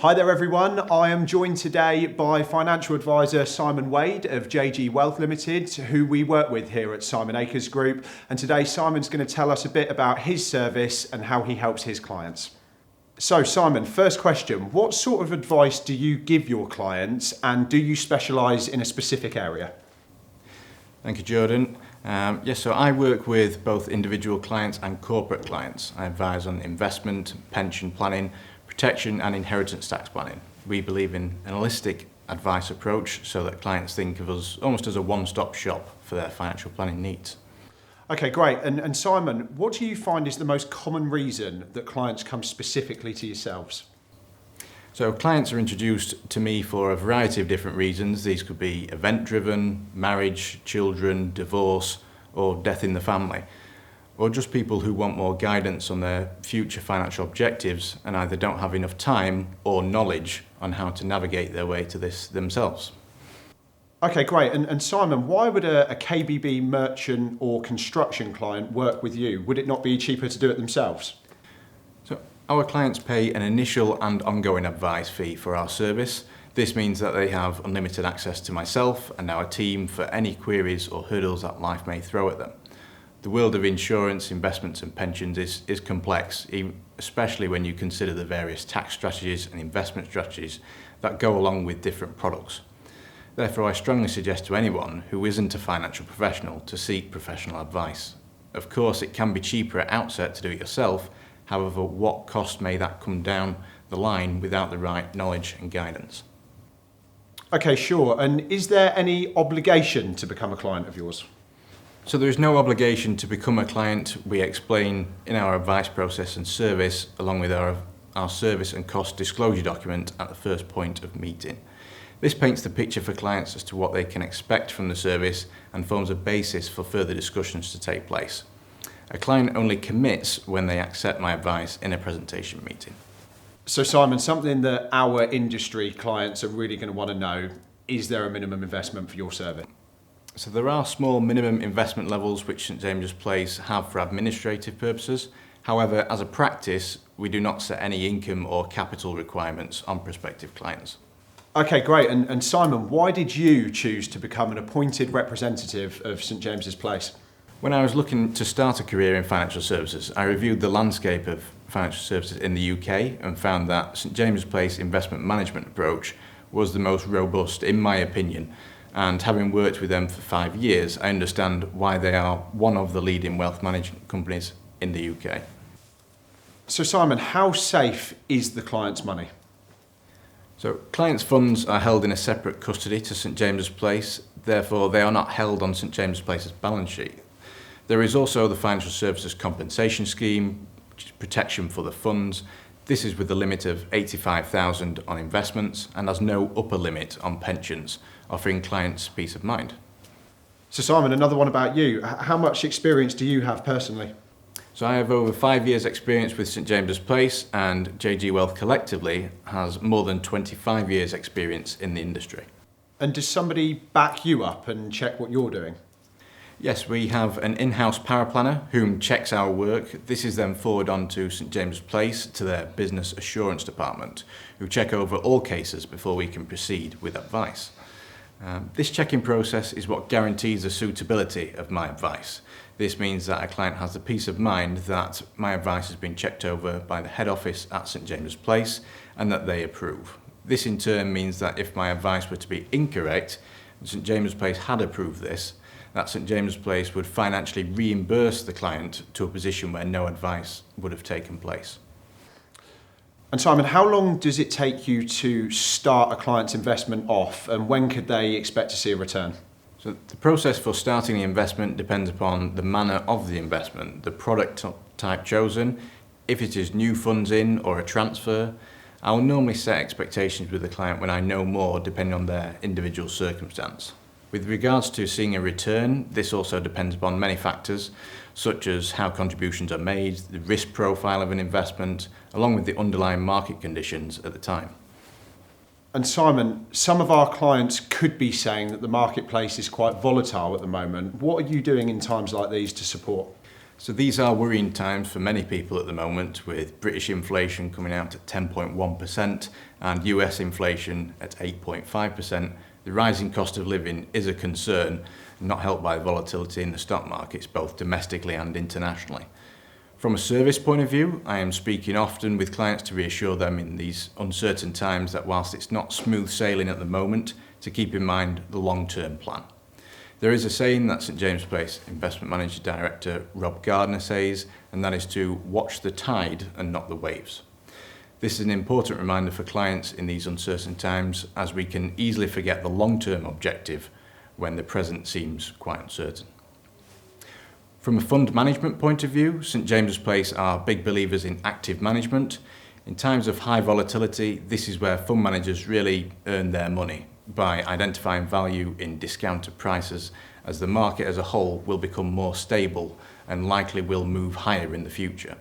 Hi there everyone, I am joined today by financial advisor Simon Wade of JG Wealth Limited, who we work with here at Simon Akers Group. And today Simon's going to tell us a bit about his service and how he helps his clients. So Simon, first question, what sort of advice do you give your clients and do you specialise in a specific area? Thank you, Jordan. So I work with both individual clients and corporate clients. I advise on investment, pension planning, protection and inheritance tax planning. We believe in an holistic advice approach so that clients think of us almost as a one-stop shop for their financial planning needs. Okay, great. And Simon, what do you find is the most common reason that clients come specifically to yourselves? So clients are introduced to me for a variety of different reasons. These could be event-driven, marriage, children, divorce, or death in the family. Or just people who want more guidance on their future financial objectives and either don't have enough time or knowledge on how to navigate their way to this themselves. Okay, great. And Simon, why would a KBB merchant or construction client work with you? Would it not be cheaper to do it themselves? So our clients pay an initial and ongoing advice fee for our service. This means that they have unlimited access to myself and our team for any queries or hurdles that life may throw at them. The world of insurance, investments and pensions is complex, especially when you consider the various tax strategies and investment strategies that go along with different products. Therefore, I strongly suggest to anyone who isn't a financial professional to seek professional advice. Of course, it can be cheaper at outset to do it yourself. However, what cost may that come down the line without the right knowledge and guidance? Okay, sure. And is there any obligation to become a client of yours? So there is no obligation to become a client. We explain in our advice process and service, along with our service and cost disclosure document at the first point of meeting. This paints the picture for clients as to what they can expect from the service and forms a basis for further discussions to take place. A client only commits when they accept my advice in a presentation meeting. So Simon, something that our industry clients are really going to want to know, is there a minimum investment for your service? So there are small minimum investment levels which St James's Place have for administrative purposes. However, as a practice, we do not set any income or capital requirements on prospective clients. Okay, great. And Simon, why did you choose to become an appointed representative of St James's Place? When I was looking to start a career in financial services, I reviewed the landscape of financial services in the UK and found that St James's Place investment management approach was the most robust, in my opinion. And having worked with them for 5 years, I understand why they are one of the leading wealth management companies in the UK. So Simon, how safe is the client's money? So clients' funds are held in a separate custody to St James's Place, therefore they are not held on St James's Place's balance sheet. There is also the Financial Services Compensation Scheme, which is protection for the funds. This is with a limit of £85,000 on investments and has no upper limit on pensions, offering clients peace of mind. So Simon, another one about you. How much experience do you have personally? So I have over 5 years experience with St James's Place, and JG Wealth collectively has more than 25 years experience in the industry. And does somebody back you up and check what you're doing? Yes, we have an in-house power planner whom checks our work. This is then forwarded on to St James's Place to their business assurance department, who check over all cases before we can proceed with advice. This checking process is what guarantees the suitability of my advice. This means that a client has the peace of mind that my advice has been checked over by the head office at St James's Place and that they approve. This in turn means that if my advice were to be incorrect, and St James's Place had approved this, that St James's Place would financially reimburse the client to a position where no advice would have taken place. And Simon, how long does it take you to start a client's investment off, and when could they expect to see a return? So the process for starting the investment depends upon the manner of the investment, the product type chosen, if it is new funds in or a transfer. I will normally set expectations with the client when I know more, depending on their individual circumstance. With regards to seeing a return, this also depends upon many factors, such as how contributions are made, the risk profile of an investment, along with the underlying market conditions at the time. And Simon, some of our clients could be saying that the marketplace is quite volatile at the moment. What are you doing in times like these to support? So these are worrying times for many people at the moment, with British inflation coming out at 10.1% and US inflation at 8.5%. The rising cost of living is a concern, not helped by volatility in the stock markets, both domestically and internationally. From a service point of view, I am speaking often with clients to reassure them in these uncertain times that whilst it's not smooth sailing at the moment, to keep in mind the long-term plan. There is a saying that St James Place Investment Manager Director Rob Gardner says, and that is to watch the tide and not the waves. This is an important reminder for clients in these uncertain times, as we can easily forget the long-term objective when the present seems quite uncertain. From a fund management point of view, St James's Place are big believers in active management. In times of high volatility, this is where fund managers really earn their money by identifying value in discounted prices, as the market as a whole will become more stable and likely will move higher in the future.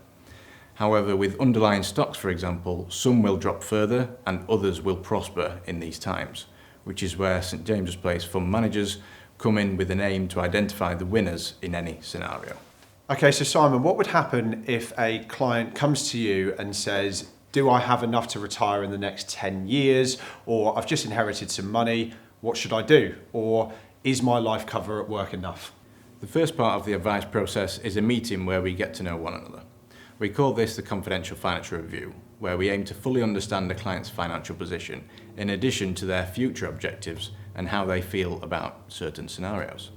However, with underlying stocks, for example, some will drop further and others will prosper in these times, which is where St James's Place fund managers come in with an aim to identify the winners in any scenario. Okay, so Simon, what would happen if a client comes to you and says, do I have enough to retire in the next 10 years? Or I've just inherited some money, what should I do? Or is my life cover at work enough? The first part of the advice process is a meeting where we get to know one another. We call this the confidential financial review, where we aim to fully understand the client's financial position, in addition to their future objectives and how they feel about certain scenarios.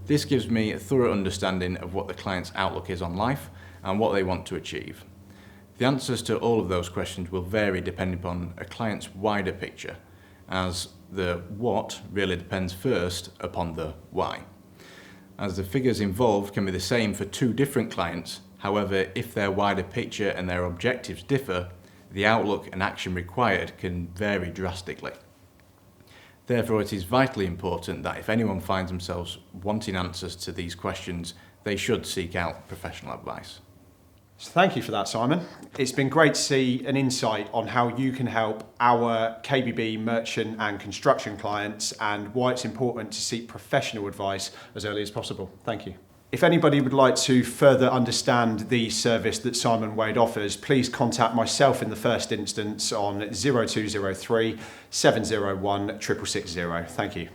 This gives me a thorough understanding of what the client's outlook is on life and what they want to achieve. The answers to all of those questions will vary depending upon a client's wider picture, as the what really depends first upon the why. As the figures involved can be the same for two different clients, however, if their wider picture and their objectives differ, the outlook and action required can vary drastically. Therefore, it is vitally important that if anyone finds themselves wanting answers to these questions, they should seek out professional advice. So thank you for that, Simon. It's been great to see an insight on how you can help our KBB merchant and construction clients and why it's important to seek professional advice as early as possible. Thank you. If anybody would like to further understand the service that Simon Wade offers, please contact myself in the first instance on 0203 701 660. Thank you.